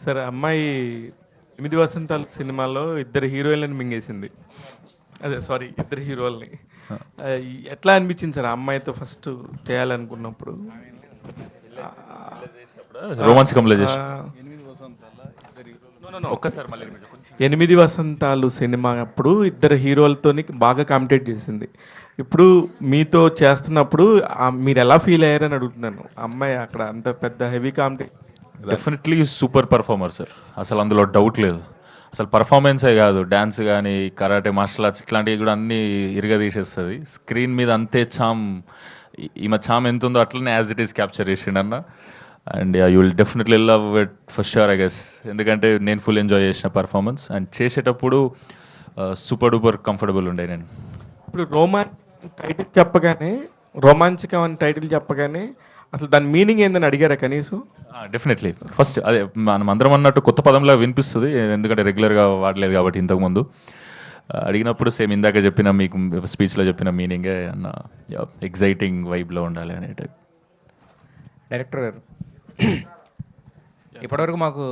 సరే అమ్మాయి 8 వసంతాలు సినిమాలో ఇద్దరు హీరోయిన్లను మింగేసింది. అదే సారీ ఇద్దరు హీరోల్ని. ఎట్లా అనిపించింది సార్ ఆ అమ్మాయితో ఫస్ట్ చేయాలనుకున్నప్పుడు? రోమాంచకంలో చేసి ఒక్కసారి మళ్ళీ 8 వసంతాలు సినిమా అప్పుడు ఇద్దరు హీరోలతోని బాగా కాంపిటేట్ చేసింది. ఇప్పుడు మీతో చేస్తున్నప్పుడు మీరు ఎలా ఫీల్ అయ్యారని అడుగుతున్నాను. ఆ అమ్మాయి అక్కడ అంత పెద్ద heavy compete. Definitely super performer sir, అసలు అందులో డౌట్ లేదు. అసలు పర్ఫార్మెన్సే కాదు, డ్యాన్స్ కానీ కరాటే మార్షల్ ఆర్ట్స్ ఇట్లాంటివి కూడా అన్నీ ఇరగదీసేస్తుంది. స్క్రీన్ మీద అంతే చామ్, ఈమె చామ్ ఎంత ఉందో అట్లనే యాజ్ ఇట్ ఈస్ క్యాప్చర్ చేసిండన్న. And you will definitely love it for sure I guess. ఎందుకంటే నేను ఫుల్ ఎంజాయ్ చేసిన పర్ఫార్మెన్స్ అండ్ చేసేటప్పుడు సూపర్ డూపర్ కంఫర్టబుల్ ఉండే నేను. ఇప్పుడు టైటిల్ చెప్పగానే, రోమాంచకం అని టైటిల్ చెప్పగానే అసలు దాని మీనింగ్ ఏందని అడిగారా కనీసం? డెఫినెట్లీ ఫస్ట్ అదే మనం అందరం అన్నట్టు కొత్త పదంలా వినిపిస్తుంది, ఎందుకంటే రెగ్యులర్గా వాడలేదు కాబట్టి ఇంతకుముందు. అడిగినప్పుడు సేమ్ ఇందాక చెప్పిన మీకు స్పీచ్లో చెప్పిన మీనింగే అన్న, ఎగ్జైటింగ్ వైబ్లో ఉండాలి అనే టైప్. డైరెక్టర్ గారు, ఇప్పటివరకు మాకు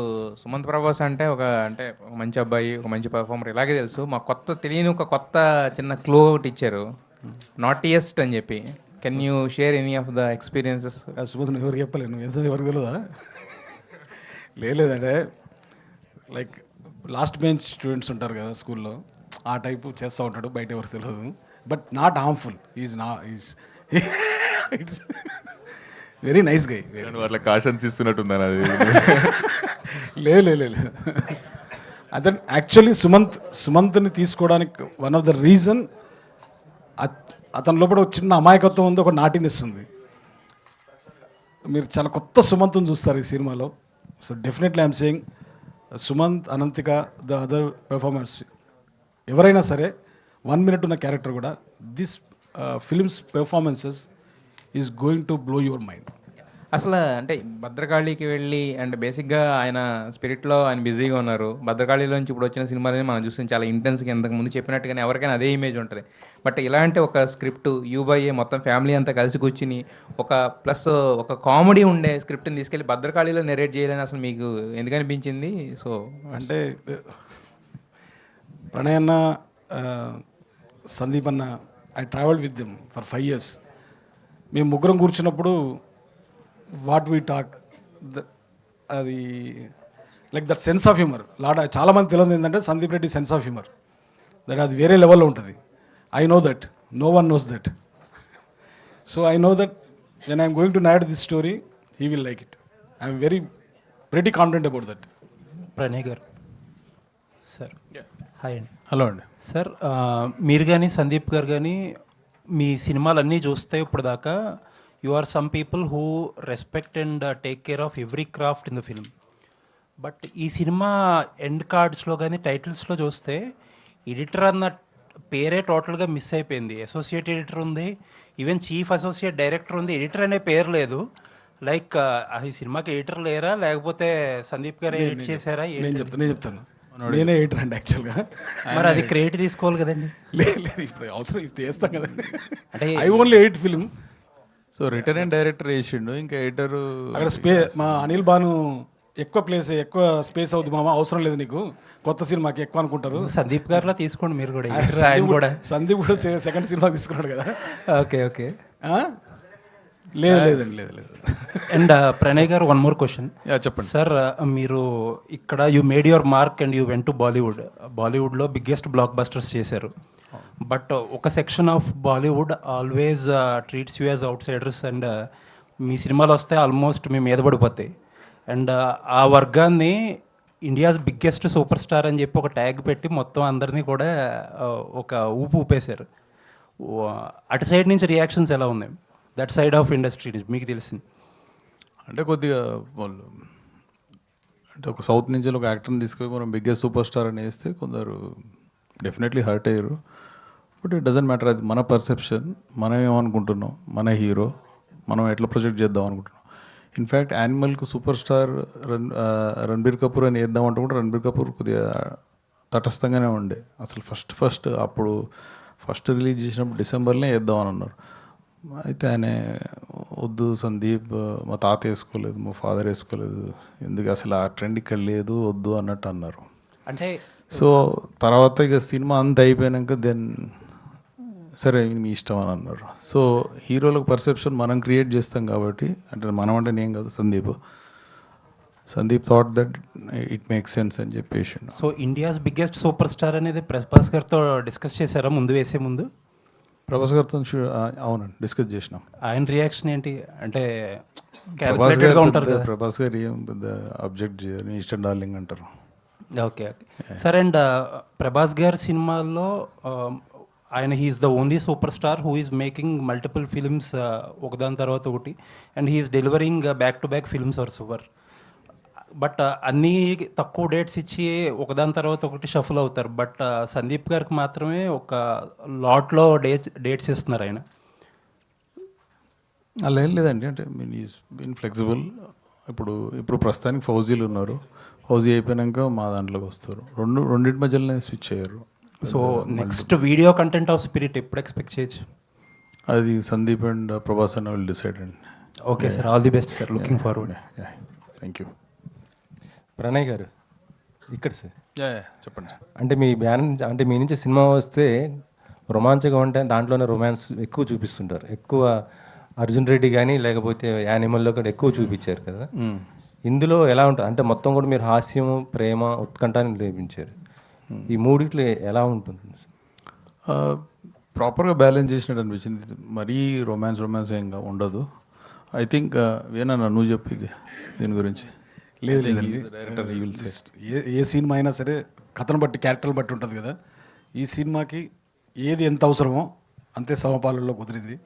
సుమంత్ ప్రభాస్ అంటే ఒక మంచి అబ్బాయి, ఒక మంచి పర్ఫార్మర్ ఇలాగే తెలుసు. మాకు తెలియని ఒక కొత్త చిన్న క్లూ ఒకటి ఇచ్చారు, నాటియెస్ట్ అని చెప్పి. Can you share any of the experiences? Sumanth నువ్వు ఎవరికి చెప్పలేను, ఎంత ఎవరికి తెలియదా? లేదంటే లైక్ లాస్ట్ బెంచ్ స్టూడెంట్స్ ఉంటారు కదా స్కూల్లో, ఆ టైపు చేస్తూ ఉంటాడు, బయట ఎవరికి తెలియదు. But not harmful, is it's very nice guy. వాళ్ళ కాషన్స్ ఇస్తున్నట్టుందని అది. లేదు అతను యాక్చువల్లీ సుమంత్ని తీసుకోవడానికి వన్ ఆఫ్ ద రీజన్, అతని లోపల ఒక చిన్న అమాయకత్వం ఉంది, ఒక నాటినెస్ ఉంది. మీరు చాలా కొత్త సుమంత్ని చూస్తారు ఈ సినిమాలో. So definitely I'm saying Sumanth, Ananthika, the other performers ఎవరైనా సరే 1 minute ఉన్న క్యారెక్టర్ కూడా this films performances is going to blow your mind. అసలు భద్రకాళికి వెళ్ళి బేసిక్గా ఆయన స్పిరిట్లో ఆయన బిజీగా ఉన్నారు. భద్రకాళిలోంచి ఇప్పుడు వచ్చిన సినిమాలని మనం చూస్తే చాలా ఇంటెన్స్గా, ఇంతకు ముందు చెప్పినట్టుగానే ఎవరికైనా అదే ఇమేజ్ ఉంటుంది. బట్ ఇలాంటి ఒక స్క్రిప్ట్ యూబైఏ మొత్తం ఫ్యామిలీ అంతా కలిసి కూర్చుని ఒక కామెడీ ఉండే స్క్రిప్ట్ని తీసుకెళ్ళి భద్రకాళిలో నెరేట్ చేయాలని అసలు మీకు ఎందుకు అనిపించింది? సో అంటే ప్రణయన్న, సందీప్ అన్న, I travelled with them for 5 years. మేము ముగ్గురం కూర్చున్నప్పుడు వాట్ వీ టాక్, అది like that sense of humour. చాలామంది తెలియదు ఏంటంటే Sandeep Reddy sense of humour, that అది వేరే లెవెల్లో ఉంటుంది. I know that, no one knows that. So I know that when I'm going to not this story, he will like it. I'm very confident about that. Pranay గారు sir, hi అండి. Hello అండి. Sir, మీరు కానీ సందీప్ గారు కానీ మీ సినిమాలన్నీ చూస్తే ఇప్పుడు దాకా you are some people who respect and take care of every craft in the film. But ఈ సినిమా ఎండ్ కార్డ్స్లో కానీ టైటిల్స్లో చూస్తే ఎడిటర్ అన్న పేరే టోటల్గా మిస్ అయిపోయింది. అసోసియేట్ ఎడిటర్ ఉంది, ఈవెన్ చీఫ్ అసోసియేట్ డైరెక్టర్ ఉంది, ఎడిటర్ అనే పేరు లేదు. లైక్ ఈ సినిమాకి ఎడిటర్ లేరా, లేకపోతే సందీప్ గారు ఎడిట్ చేశారా? నేను చెప్తాను, నేనే ఎడిటర్ అండి యాక్చువల్గా. మరి అది క్రెడిట్ తీసుకోవాలి కదండి. లేదు ఇప్పుడు అవసరం చేస్తాం కదండి. అంటే I only edit film. So return and director వేసిండు, ఇంకా ఎడిటర్ అక్కడ మా అనిల్ బాను ఎక్కువ స్పేస్ అవుతుంది మామ, అవసరం లేదు నీకు, కొత్త సినిమాకి ఎక్కువ అనుకుంటారు. సందీప్ గారిలో తీసుకోండి మీరు కూడా. సందీప్ కూడా సెకండ్ సినిమా తీసుకున్నాడు కదా. ఓకే. లేదండి. అండ్ ప్రణయ్ గారు, వన్ మోర్ క్వశ్చన్. చెప్పండి సార్, మీరు ఇక్కడ you made your mark and you went to బాలీవుడ్లో బిగ్గెస్ట్ బ్లాక్ బస్టర్స్ చేశారు. బట్ ఒక section of Bollywood always treats you as outsiders, and మీ సినిమాలు వస్తే ఆల్మోస్ట్ మీ మీద పడిపోతాయి. అండ్ ఆ వర్గాన్ని ఇండియాస్ బిగ్గెస్ట్ సూపర్ స్టార్ అని చెప్పి ఒక ట్యాగ్ పెట్టి మొత్తం అందరినీ కూడా ఒక ఊపేశారు. అటు సైడ్ నుంచి రియాక్షన్స్ ఎలా ఉన్నాయి, దట్ సైడ్ ఆఫ్ ఇండస్ట్రీ నుంచి మీకు తెలిసింది? అంటే కొద్దిగా వాళ్ళు అంటే ఒక సౌత్ నుంచి ఒక యాక్టర్ని తీసుకొని మనం బిగ్గెస్ట్ సూపర్ స్టార్ అని వేస్తే కొందరు డెఫినెట్లీ హర్ట్ అయ్యారు. బట్ ఇట్ డజంట్ మ్యాటర్, అది మన పర్సెప్షన్, మనం ఏమనుకుంటున్నాం, మన హీరో మనం ఎట్లా ప్రొజెక్ట్ చేద్దాం అనుకుంటున్నాం. ఇన్ఫ్యాక్ట్ యానిమల్కి సూపర్ స్టార్ రణబీర్ కపూర్ అని వేద్దామంటే కూడా రణబీర్ కపూర్ కొద్దిగా తటస్థంగానే ఉండే. అసలు ఫస్ట్ అప్పుడు రిలీజ్ చేసినప్పుడు డిసెంబర్లోనే వేద్దామని అన్నారు. అయితే ఆయన వద్దు సందీప్, మా తాత వేసుకోలేదు, మా ఫాదర్ వేసుకోలేదు, ఎందుకు అసలు ఆ ట్రెండ్ ఇక్కడ లేదు, వద్దు అన్నట్టు అన్నారు. అంటే సో తర్వాత ఇక సినిమా అంతా అయిపోయాక దెన్ సరే మీ ఇష్టం అని అన్నారు. సో హీరోలకు పర్సెప్షన్ మనం క్రియేట్ చేస్తాం కాబట్టి, అంటే మనం అంటే నేను కాదు, Sandeep thought that it makes sense అని చెప్పేసి. So India's biggest super star అనేది ప్రభాస్ గారితో డిస్కస్ చేశారా ముందు వేసే ముందు? ప్రభాస్ గారితో అవునండి డిస్కస్ చేసినాం. ఆయన రియాక్షన్ ఏంటి? అంటే ప్రభాస్ calculated గా గారు ఉంటారు కదా. ప్రభాస్ గారు ఏం పెద్ద అబ్జెక్ట్ చేయరు, ఈస్టర్న్ డార్లింగ్ అంటారు. ఓకే ఓకే సరే. అండ్ ప్రభాస్ గారి సినిమాల్లో ఆయన he's the only super star who is making multiple films ఒకదాని తర్వాత ఒకటి, and he's delivering back to back films are super. But అన్నీ తక్కువ డేట్స్ ఇచ్చి ఒకదాని తర్వాత ఒకటి షఫుల్ అవుతారు. బట్ సందీప్ గారికి మాత్రమే ఒక లాట్లో డేట్స్ ఇస్తున్నారు ఆయన. అలా ఏం లేదండి, అంటే మీన్ ఈజ్ బీన్ ఫ్లెక్సిబుల్. ఇప్పుడు ప్రస్తుతానికి ఫౌజీలు ఉన్నారు, ఫౌజీ అయిపోయాక మా దాంట్లోకి వస్తారు. రెండింటి మధ్యలోనే స్విచ్ అయ్యారు. So next video content of spirit ఎప్పుడు ఎక్స్పెక్ట్ చేయొచ్చు? అది సందీప్ అండ్ ప్రభాస్ అన్న విల్ డిసైడ్ అండి. Okay sir, all the best sir, looking forward. Thank you. Pranay గారు ఇక్కడ సార్, చెప్పండి సార్. అంటే మీ బ్యాన్ అంటే మీ నుంచి సినిమా వస్తే రొమాంచగా ఉంటే దాంట్లోనే రొమాన్స్ ఎక్కువ చూపిస్తుంటారు. ఎక్కువ అర్జున్ రెడ్డి కానీ లేకపోతే యానిమల్లో కూడా ఎక్కువ చూపించారు కదా. ఇందులో ఎలా ఉంటుంది అంటే మొత్తం కూడా మీరు హాస్యము, ప్రేమ, ఉత్కంఠాన్ని లేపించారు. ఈ మూడిట్లో ఎలా ఉంటుంది? ప్రాపర్గా బ్యాలెన్స్ చేసినట్టు అనిపించింది. మరీ రొమాన్స్ ఏం ఉండదు. ఐ థింక్ వేనా నువ్వు చెప్పింది దీని గురించి. లేదు డైరెక్టర్ ఏ సినిమా అయినా సరే కథను బట్టి, క్యారెక్టర్లు బట్టి ఉంటుంది కదా. ఈ సినిమాకి ఏది ఎంత అవసరమో అంతే సమపాలనలో కుదిరింది.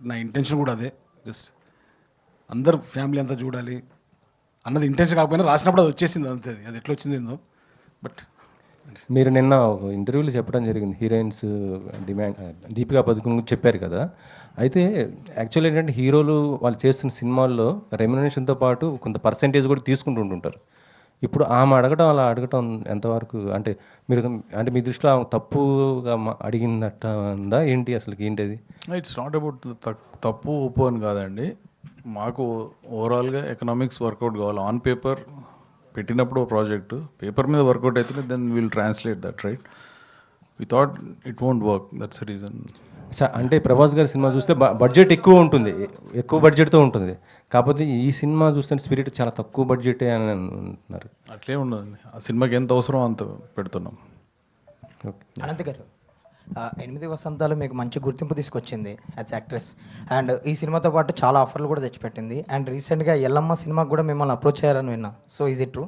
నా ఇంటెన్షన్ కూడా అదే, జస్ట్ అందరు ఫ్యామిలీ అంతా చూడాలి అన్నది ఇంటెన్షన్. కాకపోయినా రాసినప్పుడు అది వచ్చేసింది అంతే. అది ఎట్లా వచ్చింది ఏందో. బట్ మీరు నిన్న ఒక ఇంటర్వ్యూలో చెప్పడం జరిగింది, హీరోయిన్స్ డిమాండ్ దీపికా పదుకుని గురించి చెప్పారు కదా. అయితే యాక్చువల్ ఏంటంటే హీరోలు వాళ్ళు చేస్తున్న సినిమాల్లో రెమ్యునరేషన్తో పాటు కొంత పర్సెంటేజ్ కూడా తీసుకుంటూ ఉంటుంటారు. ఇప్పుడు ఆమె అలా అడగటం ఎంతవరకు అంటే మీరు అంటే మీ దృష్టిలో ఆమె తప్పుగా అడిగినట్ట ఉందా ఏంటి, అసలు ఏంటి అది? ఇట్స్ నాట్ అబౌట్ తప్పు ఒప్పు అని కాదండి. మాకు ఓవరాల్గా ఎకనామిక్స్ వర్కౌట్ కావాలి. ఆన్ పేపర్ పెట్టినప్పుడు ప్రాజెక్టు పేపర్ మీద వర్కౌట్ అవుతుంది, then will translate that, right? We thought it won't work, that's reason. అంటే ప్రభాస్ గారి సినిమా చూస్తే బడ్జెట్ ఎక్కువ ఉంటుంది, ఎక్కువ బడ్జెట్తో ఉంటుంది. కాకపోతే ఈ సినిమా చూస్తే స్పిరిట్ చాలా తక్కువ బడ్జెటే అని అంటున్నారు. అట్లే ఉండదండి, ఆ సినిమాకి ఎంత అవసరం అంత పెడుతున్నాం. అనంత్ గారు, 8 వసంతాలు మీకు మంచి గుర్తింపు తీసుకొచ్చింది యాజ్ యాక్ట్రెస్. అండ్ ఈ సినిమాతో పాటు చాలా ఆఫర్లు కూడా తెచ్చిపెట్టింది. అండ్ రీసెంట్గా ఎల్లమ్మ సినిమాకి కూడా మిమ్మల్ని అప్రోచ్ అయ్యారని విన్నా. So is it true?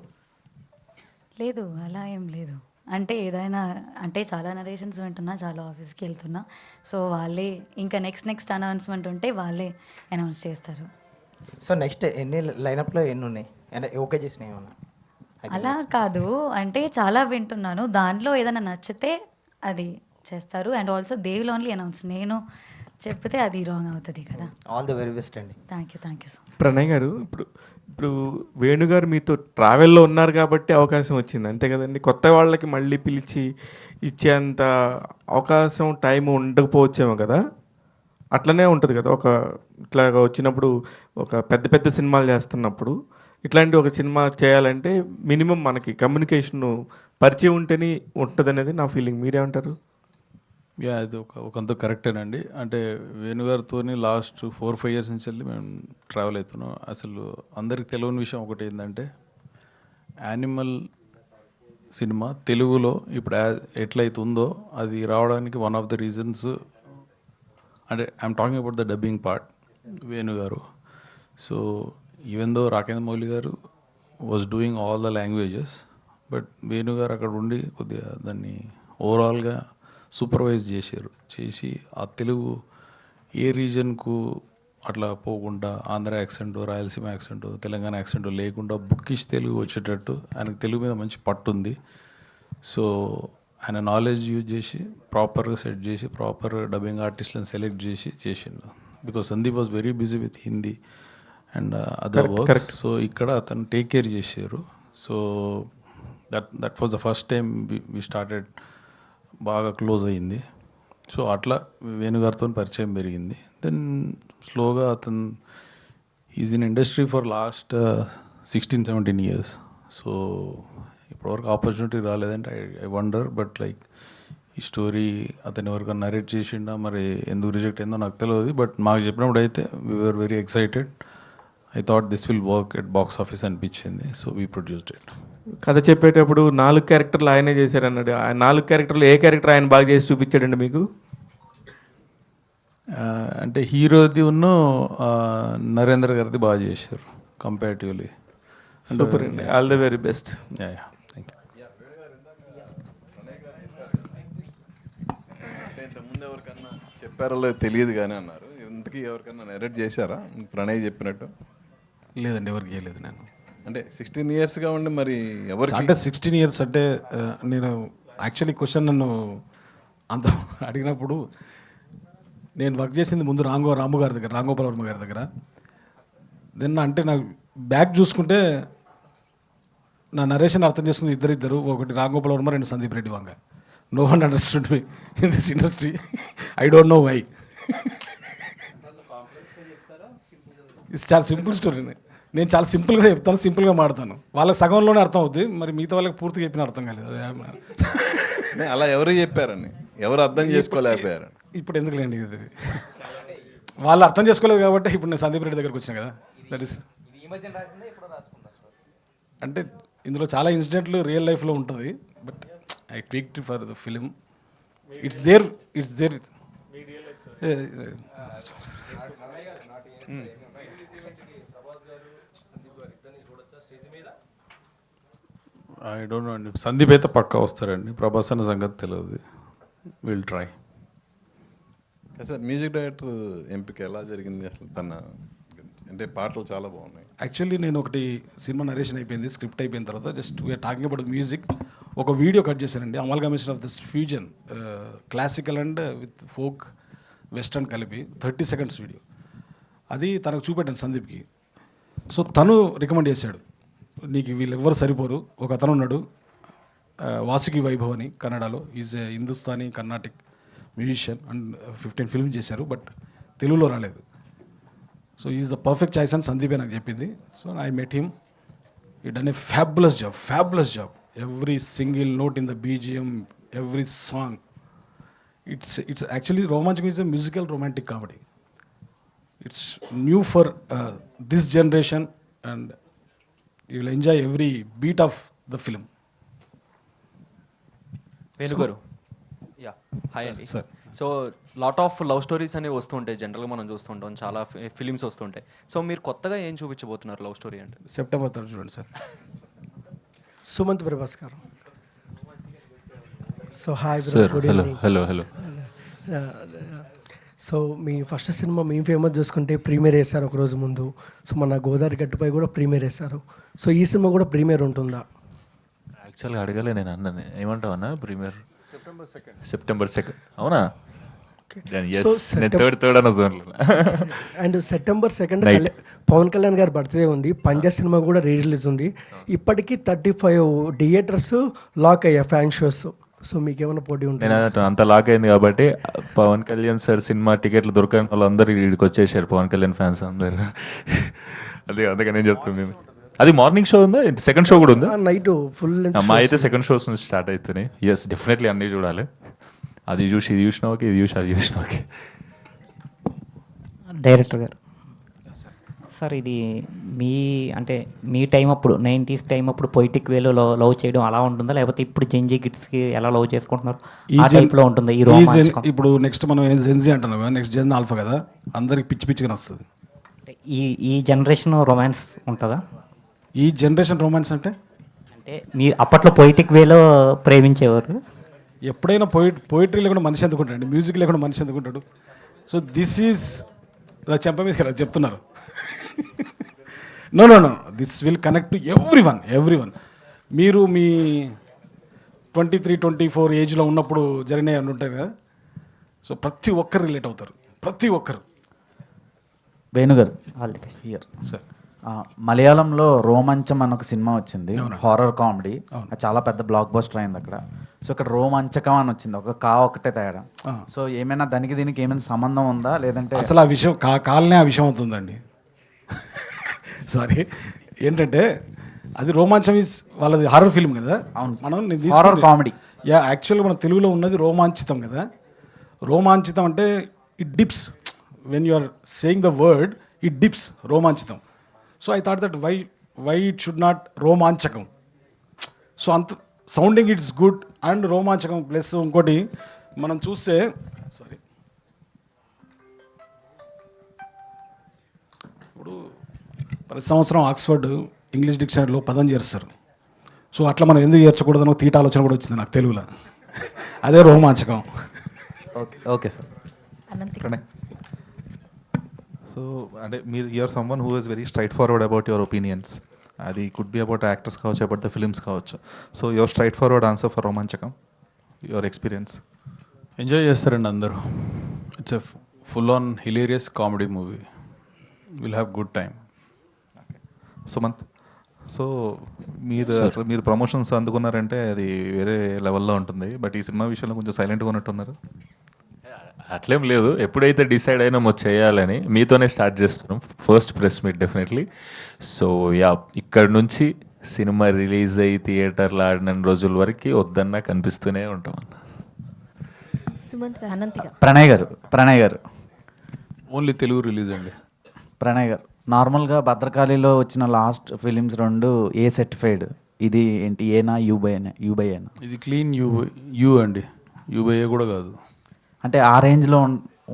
లేదు, అలా ఏం లేదు. అంటే ఏదైనా అంటే చాలా నరేషన్స్ వింటున్నా, చాలా ఆఫీస్కి వెళ్తున్నా. సో వాళ్ళే ఇంకా నెక్స్ట్ అనౌన్స్మెంట్ ఉంటే వాళ్ళే అనౌన్స్ చేస్తారు. సో నెక్స్ట్ ఎన్ని లైనప్లో ఎన్ని ఉన్నాయి అంటే ఓకే చేసినాయి ఏమన్నా? అలా కాదు, అంటే చాలా వింటున్నాను. దాంట్లో ఏదైనా నచ్చితే అది చేస్తారు. And also they will only announce. నేను చెప్తే అది రాంగ్ అవుతుంది కదా. ఆల్ ది వెరీ బెస్ట్ అండి. Thank you so much. Pranay గారు, ఇప్పుడు వేణుగారు మీతో ట్రావెల్లో ఉన్నారు కాబట్టి అవకాశం వచ్చింది, అంతే కదండి. కొత్త వాళ్ళకి మళ్ళీ పిలిచి ఇచ్చేంత అవకాశం టైం ఉండకపోవచ్చేమో కదా. అట్లనే ఉంటుంది కదా, ఒక ఇట్లా వచ్చినప్పుడు ఒక పెద్ద సినిమాలు చేస్తున్నప్పుడు ఇట్లాంటి ఒక సినిమా చేయాలంటే మినిమం మనకి కమ్యూనికేషన్ పరిచయం ఉంటేనే ఉంటుంది అనేది నా ఫీలింగ్. మీరేమంటారు? అది ఒకంత కరెక్టేనండి. అంటే వేణుగారితో లాస్ట్ 4-5 years నుంచి వెళ్ళి మేము ట్రావెల్ అవుతున్నాం. అసలు అందరికి తెలియని విషయం ఒకటి ఏంటంటే, యానిమల్ సినిమా తెలుగులో ఇప్పుడు ఎట్లయితుందో అది రావడానికి వన్ ఆఫ్ ద రీజన్స్, అంటే I'm talking about the dubbing part, వేణుగారు. So even though Rakendu Mouli గారు was doing all the languages, but వేణుగారు అక్కడ ఉండి కొద్దిగా దాన్ని ఓవరాల్గా సూపర్వైజ్ చేసి ఆ తెలుగు ఏ రీజన్కు అట్లా పోకుండా Andhra accent, Rayalaseema accent, Telangana accent లేకుండా బుక్కిష్ తెలుగు వచ్చేటట్టు ఆయనకు తెలుగు మీద మంచి పట్టు ఉంది. సో ఆయన నాలెడ్జ్ యూజ్ చేసి ప్రాపర్గా సెట్ చేసి ప్రాపర్ డబ్బింగ్ ఆర్టిస్ట్లను సెలెక్ట్ చేసిండు. Because Sandeep was very busy with Hindi and other work. So ఇక్కడ అతను టేక్ కేర్ చేశారు. So that was the first time we started, బాగా క్లోజ్ అయ్యింది. సో అట్లా వేణుగారితో పరిచయం పెరిగింది. దెన్ స్లోగా అతను is in industry for last 16-17 years. So ఇప్పటివరకు ఆపర్చునిటీ రాలేదంటే ఐ వండర్. బట్ లైక్ ఈ స్టోరీ అతను ఎవరికైనా నరేట్ చేసిండా, మరి ఎందుకు రిజెక్ట్ అయిందో నాకు తెలియదు. బట్ మాకు చెప్పినప్పుడు అయితే we're very excited. I thought this will work at box office అనిపించింది. So we produced it. కథ చెప్పేటప్పుడు 4 క్యారెక్టర్లు ఆయనే చేశారన్నాడు. ఆ 4 క్యారెక్టర్లు ఏ క్యారెక్టర్ ఆయన బాగా చేసి చూపించాడండి మీకు? అంటే హీరోది ఉన్న నరేంద్ర గారిది బాగా చేశారు కంపారిటివ్లీ. సూపర్ అండి, all the very best. Thank you. అంటే ఇంతకుముందు ఎవరికన్నా చెప్పారో లేదో తెలియదు కానీ అన్నారు. ఇంతకీ ఎవరికన్నా నెరేట్ చేశారా ప్రణయ్ చెప్పినట్టు? లేదండి, ఎవరికి చేయలేదు నేను. అంటే 16 ఇయర్స్గా ఉండి మరి ఎవరికి అంటే 16 ఇయర్స్ అంటే నేను యాక్చువల్లీ క్వశ్చన్ నన్ను అంత అడిగినప్పుడు నేను వర్క్ చేసింది ముందు రాము గారి దగ్గర, రాంగోపాల్ వర్మ గారి దగ్గర. దెన్ అంటే నాకు బ్యాక్ చూసుకుంటే నా నరేషన్ అర్థం చేసుకుంది ఇద్దరు, ఒకటి Ramgopal Varma, 2 Sandeep Reddy Vanga. No one understood me in this industry. I don't know why. ఇది చాలా సింపుల్ స్టోరీ. నేను చాలా సింపుల్గా చెప్తాను, సింపుల్గా మాడతాను. వాళ్ళకి సగంలోనే అర్థం అవుతుంది, మరి మిగతా వాళ్ళకి పూర్తిగా చెప్పిన అర్థం కాలేదు. నే, అలా ఎవరు చెప్పారని, ఎవరు అర్థం చేసుకోలేకపోయారు? ఇప్పుడు ఎందుకులేండి, ఇది వాళ్ళు అర్థం చేసుకోలేదు కాబట్టి ఇప్పుడు నేను సందీప్ రెడ్డి దగ్గరకు వచ్చిన కదా. దట్ ఇస్ అంటే ఇందులో చాలా ఇన్సిడెంట్లు రియల్ లైఫ్లో ఉంటుంది. But I tweaked for the film. It's there. I don't know అండి. సందీప్ అయితే పక్కా వస్తారండి, ప్రభాస్ అన్న సంగతి తెలియదు. Will try. Sir music director ఎంపిక ఎలా జరిగింది అసలు? తన అంటే పాటలు చాలా బాగున్నాయి. యాక్చువల్లీ నేను ఒకటి సినిమా నరేషన్ అయిపోయింది, స్క్రిప్ట్ అయిపోయిన తర్వాత just we're talking about music. ఒక వీడియో కట్ చేశానండి, amalgamation of this fusion classical and with folk western కలిపి 30 seconds వీడియో. అది తనకు చూపెట్టాను సందీప్కి. సో తను రికమెండ్ చేశాడు, నీకు వీళ్ళెవ్వరు సరిపోరు, ఒక అతను ఉన్నాడు వాసుకి వైభవ్ అని, కన్నడలో. Is a Hindustani Carnatic musician and 15 films చేశారు, బట్ తెలుగులో రాలేదు. So is the perfect choice అని సందీపే నాకు చెప్పింది. So I met him. He done a fabulous job. Every single note in the BGM, every song. It's actually Romanchakam is a musical romantic comedy. It's new for this generation and you will enjoy every beat of the film. వేణుగారు, yeah hi అండి. Sir, so lot of love stories అనేవి వస్తుంటాయి, జనరల్గా మనం చూస్తుంటాం, చాలా films వస్తుంటాయి. So మీరు కొత్తగా ఏం చూపించబోతున్నారు లవ్ స్టోరీ అంటే? September 3rd చూడండి సార్. సుమంత్ ప్రభాస్ గారు. So hi sir. Good hello evening. Hello hello. So మీ ఫస్ట్ సినిమా మేము ఫేమస్ చూసుకుంటే ప్రీమియర్ వేశారు ఒకరోజు ముందు. సో మన గోదావరి గట్టుపై కూడా ప్రీమియర్ వేశారు. సో ఈ సినిమా కూడా ప్రీమియర్ ఉంటుందా? యాక్చువల్గా అడగలే నేను అన్నని, ఏమంటావు అన్న? ప్రీమియర్ September 2nd అవునా? నేను థర్డ్ అన్న జోన్లో. And September 2nd Pawan Kalyan గారి బర్త్డే ఉంది. పంజా సినిమా కూడా రిలీజ్ ఉంది. ఇప్పటికీ 35 థియేటర్స్ లాక్ అయ్యాయి ఫ్యాన్ షోస్. సో మీకు ఏమైనా పోటీ ఉంటుంది? నేను అంత లాక్ అయింది కాబట్టి పవన్ కళ్యాణ్ సార్ సినిమా టికెట్లు దొరకని వాళ్ళందరూ ఇక్కడికి వచ్చేసారు, పవన్ కళ్యాణ్ ఫ్యాన్స్ అందరు. అదే అందుకని నేను చెప్తున్నాను. అది మార్నింగ్ షో ఉందా, సెకండ్ షో కూడా ఉందా? నైట్ ఫుల్ మా అయితే సెకండ్ షోస్ నుంచి స్టార్ట్ అవుతున్నాయి. ఎస్ డెఫినెట్లీ అన్నీ చూడాలి. అది చూసి ఇది చూసినా ఓకే, ఇది చూసి అది చూసినా ఓకే. డైరెక్టర్ గారు, సార్ ఇది మీ టైం అప్పుడు 90s టైం అప్పుడు పొయిటిక్ వేలో లవ్ చేయడం అలా ఉంటుందా, లేకపోతే ఇప్పుడు జెన్జీ కిడ్స్కి ఎలా లవ్ చేసుకుంటున్నారు ఆ టైప్లో ఉంటుందా ఈ రోమాంచకం? ఇప్పుడు నెక్స్ట్ మనం జెన్జీ అంటున్నాం కదా, నెక్స్ట్ జెన్ ఆల్ఫా కదా, అందరికి పిచ్చిగా వస్తుంది. ఈ జనరేషన్ రొమాన్స్ ఉంటుందా? ఈ జనరేషన్ రొమాన్స్ అంటే మీరు అప్పట్లో పొయిటిక్ వేలో ప్రేమించేవారు. ఎప్పుడైనా పోయిటరీ లేకుండా మనిషి ఎందుకుంటాడు, మ్యూజిక్ లేకుండా మనిషి ఎందుకుంటాడు? సో దిస్ ఈజ్ చెంప మీద చెప్తున్నారు. No this will connect to everyone. మీరు మీ 23-24 ఏజ్లో ఉన్నప్పుడు జరిగినవి అని ఉంటాయి కదా, సో ప్రతి ఒక్కరు రిలేట్ అవుతారు, ప్రతి ఒక్కరు. వేణుగారు హియర్ సార్, మలయాళంలో రోమాంచం అని ఒక సినిమా వచ్చింది, హారర్ కామెడీ, చాలా పెద్ద బ్లాక్ బస్టర్ అయింది అక్కడ. సో ఇక్కడ రోమాంచకం అని వచ్చింది, ఒక కా ఒకటే తేడా. సో ఏమైనా దానికి దీనికి ఏమైనా సంబంధం ఉందా, లేదంటే అసలు ఆ విషయం కాలనే ఆ విషయం అవుతుందండి. సారీ, ఏంటంటే అది రోమాంచం ఈజ్ వాళ్ళది హారర్ ఫిల్మ్ కదా. మనం హారర్ కామెడీ. యాక్చువల్గా మన తెలుగులో ఉన్నది రోమాంచితం కదా. రోమాంచితం అంటే it dips when you are saying the word, it dips, Romanchitam. So I thought that why it should not Romanchakam. So అంత sounding it's good and Romanchakam plus ఇంకోటి మనం చూస్తే సారీ ఇప్పుడు ప్రతి సంవత్సరం ఆక్స్ఫర్డ్ ఇంగ్లీష్ డిక్షనరీలో పదం చేరుస్తారు. సో అట్లా మనం ఎందుకు చేర్చకూడదనో తీట ఆలోచన కూడా వచ్చింది నాకు తెలుగులో. అదే Romanchakam. Okay okay sir. Pranay, so అంటే మీరు you're someone who is very straightforward about your opinions. అది కుడ్ బి అబౌట్ యాక్టర్స్ కావచ్చు, అబౌట్ ద ఫిల్మ్స్ కావచ్చు. So your straightforward answer for Romanchakam, your experience. Enjoy చేస్తారండి అందరూ. It's a full on hilarious comedy movie. Will have good time. Sumanth, so మీరు promotions అందుకున్నారంటే అది వేరే లెవెల్లో ఉంటుంది. బట్ ఈ సినిమా విషయంలో కొంచెం సైలెంట్గా ఉన్నట్టున్నారు. అట్లేం లేదు, ఎప్పుడైతే డిసైడ్ అయినామో చేయాలని మీతోనే స్టార్ట్ చేస్తున్నాం. First press meet definitely. So yeah, ఇక్కడ నుంచి సినిమా రిలీజ్ అయ్యి థియేటర్లో ఆడిన రోజుల వరకు వద్దన్నా కనిపిస్తూనే ఉంటాం అన్న. ప్రణయ్ గారు ఓన్లీ తెలుగు రిలీజ్ అండి. ప్రణయ్ గారు, నార్మల్గా భద్రకాళిలో వచ్చిన లాస్ట్ ఫిలిమ్స్ 2 ఏ సర్టిఫైడ్, ఇది ఏంటి ఏనా యూబైఏనా? ఇది క్లీన్ యూ అండి, యూబైఏ కూడా కాదు. అంటే ఆ రేంజ్లో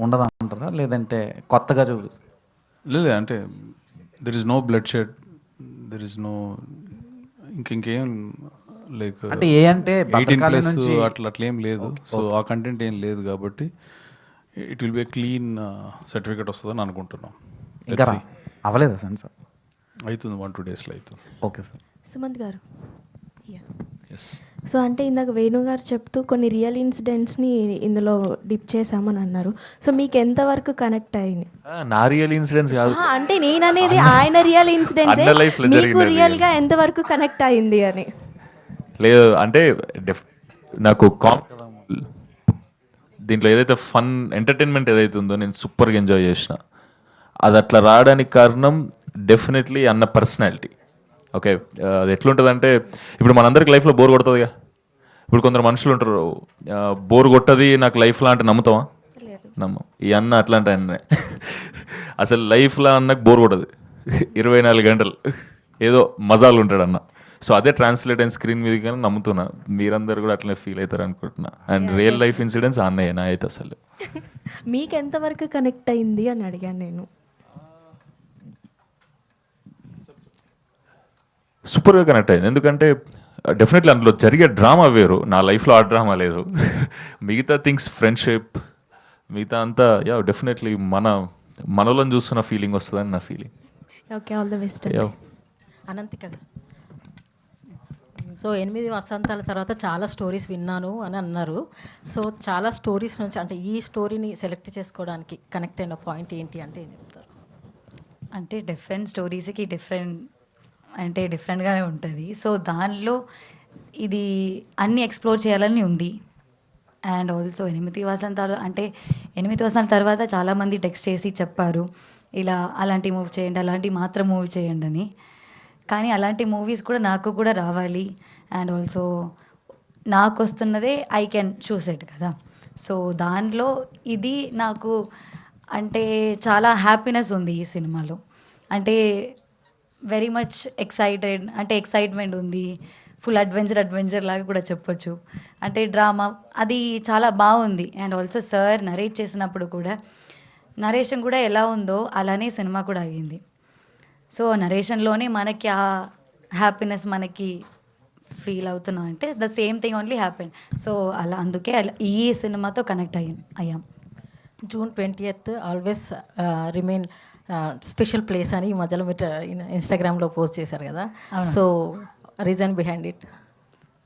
ఉండదు అంటారా, లేదంటే కొత్తగా లేదు అంటే there is no bloodshed, there is no ఇంకేం లైక్ అంటే ఏ అంటే 18+ అట్లా ఏం లేదు. సో ఆ కంటెంట్ ఏం లేదు కాబట్టి it will be clean certificate వస్తుందని అనుకుంటున్నాం. ఇంకా అవ్వలేదా సార్? అవుతుంది, 1-2 డేస్లో అవుతుంది. Okay sir. సుమంత్ గారు, ఎస్. సో అంటే ఇందాక వేణు గారు చెప్తూ కొన్ని రియల్ ఇన్సిడెంట్స్ని ఇందులో డిప్ చేశామని అన్నారు. సో మీకు ఎంతవరకు కనెక్ట్ అయింది? నా రియల్ ఇన్సిడెంట్స్ కాదు, అంటే నేను అనేది ఆయన రియల్ ఇన్సిడెంట్స్ మీకు రియల్గా ఎంతవరకు కనెక్ట్ అయింది అని. లేదు అంటే నాకు దీంట్లో ఏదైతే ఫన్ ఎంటర్టైన్మెంట్ ఏదైతే ఉందో నేను సూపర్గా ఎంజాయ్ చేసిన. అది అట్లా రావడానికి కారణం డెఫినెట్లీ అన్న పర్సనాలిటీ. ఓకే, అది ఎట్లుంటుందంటే ఇప్పుడు మనందరికి లైఫ్లో బోర్ కొడుతుందిగా. ఇప్పుడు కొందరు మనుషులు ఉంటారు, బోర్ కొట్టది నాకు లైఫ్లో అంటే నమ్ముతావా? నమ్మం. ఈ అన్న అట్లాంటి అన్నే అసలు లైఫ్లో అన్నకు బోర్ కొట్టదు, 24 గంటలు ఏదో మజాలు ఉంటాడు అన్న. సో అదే ట్రాన్స్లేట్ అయిన స్క్రీన్ మీద కానీ నమ్ముతున్నా, మీరందరూ కూడా అట్లనే ఫీల్ అవుతారు అనుకుంటున్నా. అండ్ రియల్ లైఫ్ ఇన్సిడెంట్స్ అన్నయ్య నా అయితే అసలు. మీకు ఎంతవరకు కనెక్ట్ అయింది అని అడిగాను నేను. సూపర్గా కనెక్ట్ అయింది, ఎందుకంటే డెఫినెట్లీ అందులో జరిగే డ్రామా వేరు, నా లైఫ్లో ఆ డ్రామా లేదు. మిగతా థింగ్స్ ఫ్రెండ్షిప్ మిగతా అంతా యా డెఫినెట్లీ మనలో చూస్తున్న ఫీలింగ్ వస్తుందని నా feeling. Okay, all the best. Ananthika, so 8 వసంతాల తర్వాత చాలా స్టోరీస్ విన్నాను అని అన్నారు. సో చాలా స్టోరీస్ నుంచి అంటే ఈ స్టోరీని సెలెక్ట్ చేసుకోవడానికి కనెక్ట్ అయిన పాయింట్ ఏంటి అంటే ఏం చెప్తారు? అంటే డిఫరెంట్ స్టోరీస్కి డిఫరెంట్గానే ఉంటుంది. సో దానిలో ఇది అన్నీ ఎక్స్ప్లోర్ చేయాలని ఉంది. అండ్ ఆల్సో 8 వసంతాలు అంటే 8 వసంతాల తర్వాత చాలామంది టెక్స్ట్ చేసి చెప్పారు ఇలా అలాంటి మూవీ చేయండి, అలాంటి మాత్రం మూవీ చేయండి అని. కానీ అలాంటి మూవీస్ కూడా నాకు కూడా రావాలి. అండ్ ఆల్సో నాకు వస్తున్నదే ఐ కెన్ చూస్ ఇట్ కదా. సో దానిలో ఇది నాకు అంటే చాలా హ్యాపీనెస్ ఉంది ఈ సినిమాలో. అంటే వెరీ మచ్ ఎక్సైట్మెంట్ ఉంది, ఫుల్ అడ్వెంచర్ లాగా కూడా చెప్పొచ్చు. అంటే డ్రామా అది చాలా బాగుంది. అండ్ ఆల్సో సార్ నరేట్ చేసినప్పుడు కూడా నరేషన్ కూడా ఎలా ఉందో అలానే సినిమా కూడా అయ్యింది. సో నరేషన్లోనే మనకి ఆ హ్యాపీనెస్ మనకి ఫీల్ అవుతున్నాం అంటే the same thing only happen. So అందుకే ఈ సినిమాతో కనెక్ట్ అయ్యాం. June 20th always remain special place అని ఈ మధ్యలో మీరు ఇన్స్టాగ్రామ్లో పోస్ట్ చేశారు కదా. సో రీజన్ బిహైండ్ ఇట్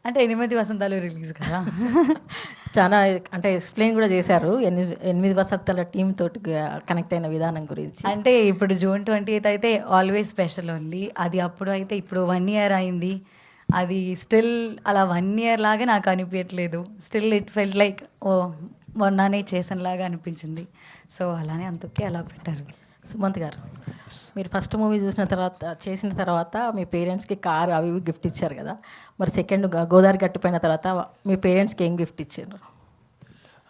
అంటే 8 వసంతాలు రిలీజ్ కదా. చాలా అంటే ఎక్స్ప్లెయిన్ కూడా చేశారు 8 వసంతాల టీమ్ తోటి కనెక్ట్ అయిన విధానం గురించి. అంటే ఇప్పుడు June 20th అయితే ఆల్వేస్ స్పెషల్ ఓన్లీ. అది అప్పుడు అయితే ఇప్పుడు 1 year అయింది. అది స్టిల్ అలా 1 ఇయర్ లాగా నాకు అనిపించట్లేదు. స్టిల్ ఇట్ ఫెల్ట్ లైక్ ఓ మొన్ననే చేసినలాగా అనిపించింది. సో అలానే అందుకే అలా పెట్టారు. సుమంత్ గారు, మీరు ఫస్ట్ మూవీ చేసిన తర్వాత మీ పేరెంట్స్కి కార్ అవి ఇవి గిఫ్ట్ ఇచ్చారు కదా, మరి సెకండ్ గోదావరి గట్టిపోయిన తర్వాత మీ పేరెంట్స్కి ఏం గిఫ్ట్ ఇచ్చారు?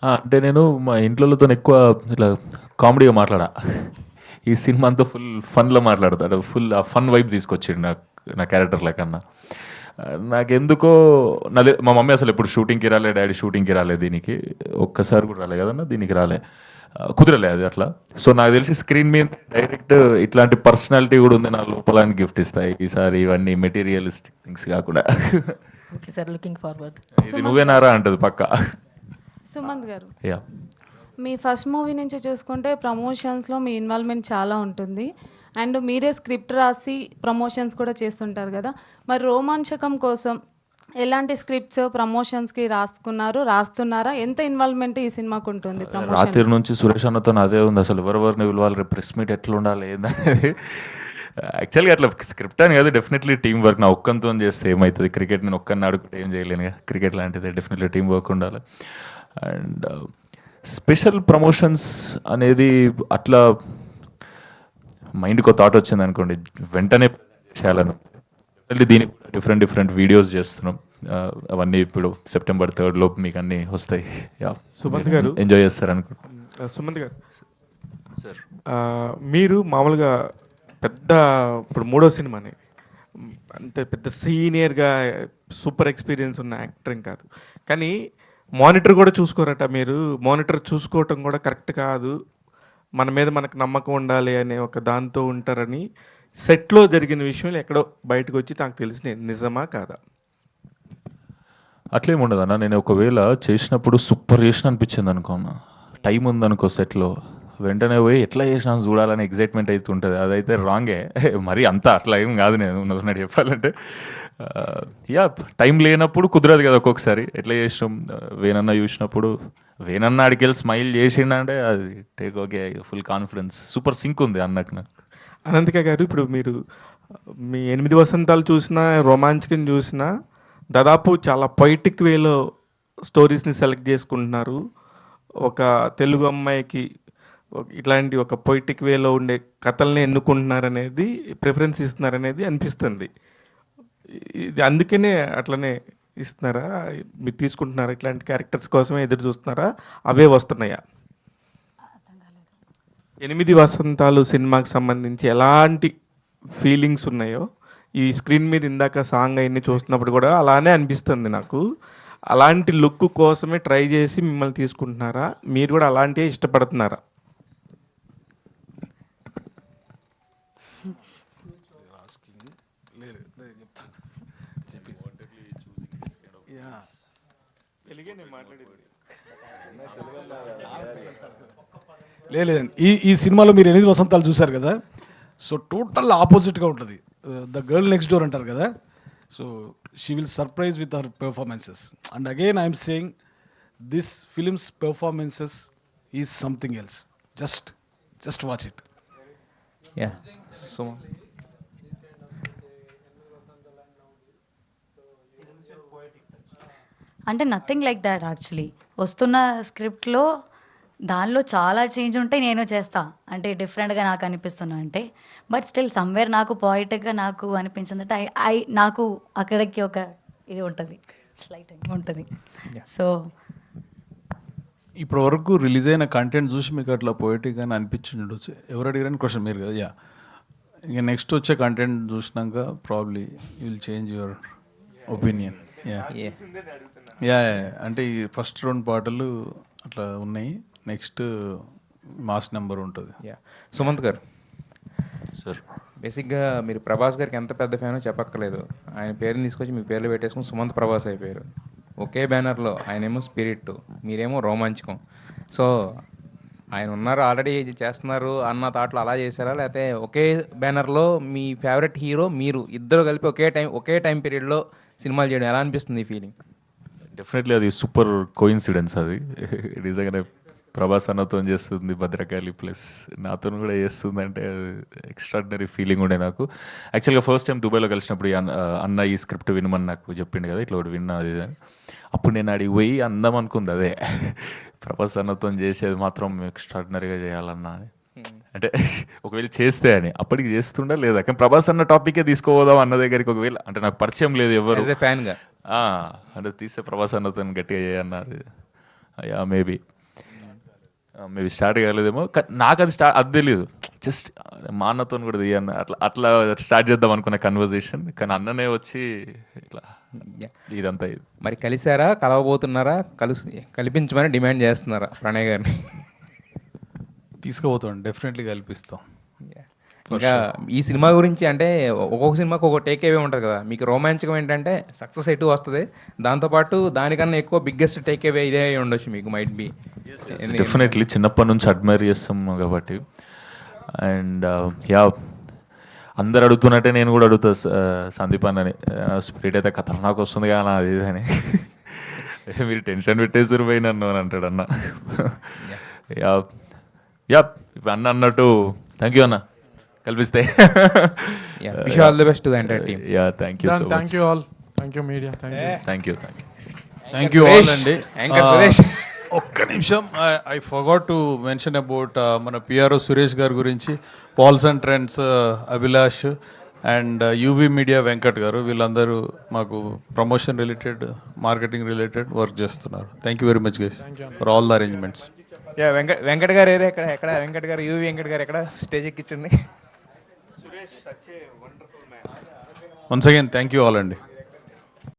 అంటే నేను మా ఇంట్లోతో ఎక్కువ ఇట్లా కామెడీగా మాట్లాడా. ఈ సినిమా అంతా ఫుల్ ఫన్లో మాట్లాడతాడు. ఫుల్ ఆ ఫన్ వైబ్ తీసుకొచ్చాడు నా క్యారెక్టర్ల కన్నా. నాకెందుకో మా మమ్మీ అసలు ఎప్పుడు షూటింగ్కి రాలే, డాడీ షూటింగ్కి రాలే, దీనికి ఒక్కసారి కూడా రాలే కదన్నా, దీనికి రాలే, కుదరలే అది అట్లా. సో నాకు తెలిసి స్క్రీన్ మీద డైరెక్ట్ ఇట్లాంటి పర్సనాలిటీ కూడా ఉంది నా లోపల అని గిఫ్ట్ ఇస్తాయి ఈసారి, ఇవన్నీ మెటీరియలిస్టిక్ థింగ్స్ కాకుండా. Okay sir, looking forward. ఇది నువ్వేనారా అంటది పక్కా. సుమంత్ గారు, యా, మీ ఫస్ట్ మూవీ నుంచి చూసుకుంటే ప్రమోషన్స్లో మీ ఇన్వాల్వ్మెంట్ చాలా ఉంటుంది అండ్ మీరే స్క్రిప్ట్ రాసి ప్రమోషన్స్ కూడా చేస్తుంటారు కదా, మరి రోమాంచకం కోసం ఎలాంటి స్క్రిప్ట్స్ ప్రమోషన్స్కి రాస్తున్నారా? ఎంత ఇన్వాల్వ్మెంట్ ఈ సినిమాకు ఉంటుంది? రాత్రి నుంచి సురేష్ అన్నతో అదే ఉంది, అసలు ఎవరెవరిని పిలవాలి, రేపు ప్రెస్ మీట్ ఎట్లా ఉండాలి ఏందనేది. యాక్చువల్గా అట్లా స్క్రిప్ట్ అని కాదు, డెఫినెట్లీ టీం వర్క్. నా ఒక్కంతో చేస్తే ఏమవుతుంది, క్రికెట్ నేను ఒక్కరిని ఆడుకుంటే ఏం చేయలేను, క్రికెట్ లాంటిది డెఫినెట్లీ టీం వర్క్ ఉండాలి. అండ్ స్పెషల్ ప్రమోషన్స్ అనేది అట్లా మైండ్కి ఒక థాట్ వచ్చింది అనుకోండి, వెంటనే చేయాలను. దీనికి డిఫరెంట్ వీడియోస్ చేస్తున్నాం, అవన్నీ ఇప్పుడు సెప్టెంబర్ 3 లోపు మీకు అన్నీ వస్తాయి. సుమంత్ గారు ఎంజాయ్ చేస్తారు అనుకుంటా. సుమంత్ గారు సార్, మీరు మామూలుగా పెద్ద ఇప్పుడు 3వ సినిమాని అంటే పెద్ద సీనియర్గా సూపర్ ఎక్స్పీరియన్స్ ఉన్న యాక్టరింగ్ కాదు, కానీ మానిటర్ కూడా చూసుకోరట మీరు. మానిటర్ చూసుకోవటం కూడా కరెక్ట్ కాదు, మన మీద మనకు నమ్మకం ఉండాలి అనే ఒక దాంతో ఉంటారని సెట్లో జరిగిన విషయం ఎక్కడో బయటకు వచ్చి నాకు తెలిసిన నిజమా కాదా? అట్లేమి ఉండదు అన్న. నేను ఒకవేళ చేసినప్పుడు సూపర్ చేసిన అనిపించింది అనుకోన్నా, టైం ఉందనుకో సెట్లో, వెంటనే పోయి ఎట్లా చేసినా చూడాలని ఎగ్జైట్మెంట్ అయితే ఉంటుంది. అదైతే రాంగే, మరి అంతా అట్లా ఏం కాదు. నేను ఉన్నది చెప్పాలంటే యా, టైం లేనప్పుడు కుదరదు కదా ఒక్కొక్కసారి. ఎట్లా చేసినాం, వేనన్న చూసినప్పుడు వేనన్న అడికెళ్ళి స్మైల్ చేసిండంటే అది take okay, full confidence, super sync ఉంది అన్నకు నాకు. అనంతిక గారు, ఇప్పుడు మీరు మీ 8 వసంతాలు చూసినా, రోమాంచకం చూసినా, దాదాపు చాలా పొయిటిక్ వేలో స్టోరీస్ని సెలెక్ట్ చేసుకుంటున్నారు. ఒక తెలుగు అమ్మాయికి ఇట్లాంటి ఒక పొయిటిక్ వేలో ఉండే కథల్ని ఎన్నుకుంటున్నారనేది, ప్రిఫరెన్స్ ఇస్తున్నారనేది అనిపిస్తుంది. ఇది అందుకనే అట్లనే ఇస్తున్నారా, మీరు తీసుకుంటున్నారా? ఇట్లాంటి క్యారెక్టర్స్ కోసమే ఎదురు చూస్తున్నారా, అవే వస్తున్నాయా? 8 వసంతాలు సినిమాకి సంబంధించి ఎలాంటి ఫీలింగ్స్ ఉన్నాయో ఈ స్క్రీన్ మీద ఇందాక సాంగ్ అవన్నీ చూస్తున్నప్పుడు కూడా అలానే అనిపిస్తుంది నాకు. అలాంటి లుక్ కోసమే ట్రై చేసి మిమ్మల్ని తీసుకుంటున్నారా, మీరు కూడా అలాంటివే ఇష్టపడుతున్నారా? లేదండి, ఈ సినిమాలో మీరు 8 వసంతాలు చూశారు కదా, సో టోటల్ ఆపోజిట్గా ఉంటుంది. ద గర్ల్ నెక్స్ట్ డోర్ అంటారు కదా, so she will surprise with her performances. And again I'm saying this films performances is something else. Just watch it. Yeah, so అంటే నథింగ్ లైక్ దాట్. యాక్చువల్లీ వస్తున్న స్క్రిప్ట్లో దానిలో చాలా change ఉంటే నేను చేస్తా, అంటే డిఫరెంట్గా నాకు అనిపిస్తున్నా అంటే. బట్ స్టిల్ సమ్వేర్ నాకు పాయిటిక్గా నాకు అనిపించింది అంటే నాకు అక్కడికి ఒక ఇది ఉంటుంది, స్లైట్ ఉంటుంది. సో ఇప్పటి వరకు రిలీజ్ అయిన కంటెంట్ చూసి మీకు అట్లా పోయిటిక్ అని అనిపించింది ఉండొచ్చు. ఎవరు అడిగారని క్వశ్చన్ మీరు కదా. యా, ఇంకా నెక్స్ట్ వచ్చే కంటెంట్ చూసినాక probably you will change your opinion. Yeah, అంటే ఈ ఫస్ట్ 2 పాటలు అట్లా ఉన్నాయి, నెక్స్ట్ మాస్ నెంబర్ ఉంటుంది. యా, సుమంత్ గారు సార్, బేసిక్గా మీరు ప్రభాస్ గారికి ఎంత పెద్ద ఫ్యానో చెప్పక్కర్లేదు. ఆయన పేరుని తీసుకొచ్చి మీ పేర్లు పెట్టేసుకుని సుమంత్ ప్రభాస్ అయిపోయారు. ఒకే బ్యానర్లో ఆయనేమో స్పిరిట్, మీరేమో రోమాంచకం. సో ఆయన ఉన్నారు, ఆల్రెడీ చేస్తున్నారు అన్న థాట్లో అలా చేశారా, లేకపోతే ఒకే బ్యానర్లో మీ ఫేవరెట్ హీరో మీరు ఇద్దరు కలిపి ఒకే టైం పీరియడ్లో సినిమాలు చేయడం ఎలా అనిపిస్తుంది ఈ ఫీలింగ్? డెఫినెట్లీ అది సూపర్ కోయిన్సిడెన్స్. అది నిజంగానే ప్రభాస్ అన్నతో చేస్తుంది భద్రకాళి ప్లస్ నాతో కూడా చేస్తుంది అంటే ఎక్స్ట్రాడినరీ ఫీలింగ్ ఉండే నాకు. యాక్చువల్గా ఫస్ట్ టైం దుబాయ్లో కలిసినప్పుడు అన్న ఈ స్క్రిప్ట్ వినమని నాకు చెప్పిండు కదా, ఇట్లా ఒకటి విన్నా అది అని. అప్పుడు నేను అడిగి పోయి అందం అనుకుంది అదే, ప్రభాస్ అన్నతో చేసేది మాత్రం ఎక్స్ట్రాడినరీగా చేయాలన్నా అని. అంటే ఒకవేళ చేస్తే అని అప్పటికి చేస్తుండా లేదా, కానీ ప్రభాస్ అన్న టాపికే తీసుకోపోదాం అన్న దగ్గరికి. ఒకవేళ అంటే నాకు పరిచయం లేదు ఎవరు ఫ్యాన్గా, అంటే తీస్తే ప్రభాస్ అన్నతో గట్టిగా చేయన్నది. యా మేబీ స్టార్ట్ కాలేదేమో, నాకు అది అది తెలియదు. జస్ట్ మా అన్నతో కూడా తీయన్న అట్లా స్టార్ట్ చేద్దాం అనుకున్న కన్వర్జేషన్, కానీ అన్ననే వచ్చి ఇట్లా ఇదంతా ఇది. మరి కలిసారా, కలవబోతున్నారా, కల్పించమని డిమాండ్ చేస్తున్నారా ప్రణయ్ గారిని? తీసుకుపోతాం, డెఫినెట్లీ కల్పిస్తాం. ఇంకా ఈ సినిమా గురించి అంటే ఒక్కొక్క సినిమాకి ఒక టేక్ అవే ఉంటుంది కదా, మీకు రోమాంచకం ఏంటంటే సక్సెస్ ఎటు వస్తుంది, దాంతోపాటు దానికన్నా ఎక్కువ బిగ్గెస్ట్ టేక్ అవే ఇదే ఉండొచ్చు మీకు, మైట్ బి. డెఫినెట్లీ చిన్నప్పటి నుంచి అడ్మైర్ చేస్తాం కాబట్టి. అండ్ యా అందరు అడుగుతున్నట్టే నేను కూడా అడుగుతా సందీప్ అన్నని, స్పిరిట్ అయితే ఖతర్నాక్ వస్తుంది కానీ అది ఇది అని. మీరు టెన్షన్ పెట్టేసారు పోయి నన్ను అని అంటాడు అన్న. యా యా అన్న అన్నట్టు థ్యాంక్ యూ అన్న, కల్పిస్తే. Wish all the best to the entire team. Yeah thank you so much. Thank you all, thank you media, thank you thank you all అండి. ఒక్క నిమిషం, I forgot to mention about మన PRO Suresh గారి గురించి. Pals and Trends Abhilash and UV Media Venkat గారు, వీళ్ళందరూ మాకు promotion related, marketing related work చేస్తున్నారు. Thank you very much guys for all the arrangements. Venkat గారు ఏదో ఎక్కడ వెంకట్ గారు, యూవీ వెంకట్ గారు ఎక్కడ స్టేజ్ ఎక్కించండి. Once again thank you all అండి.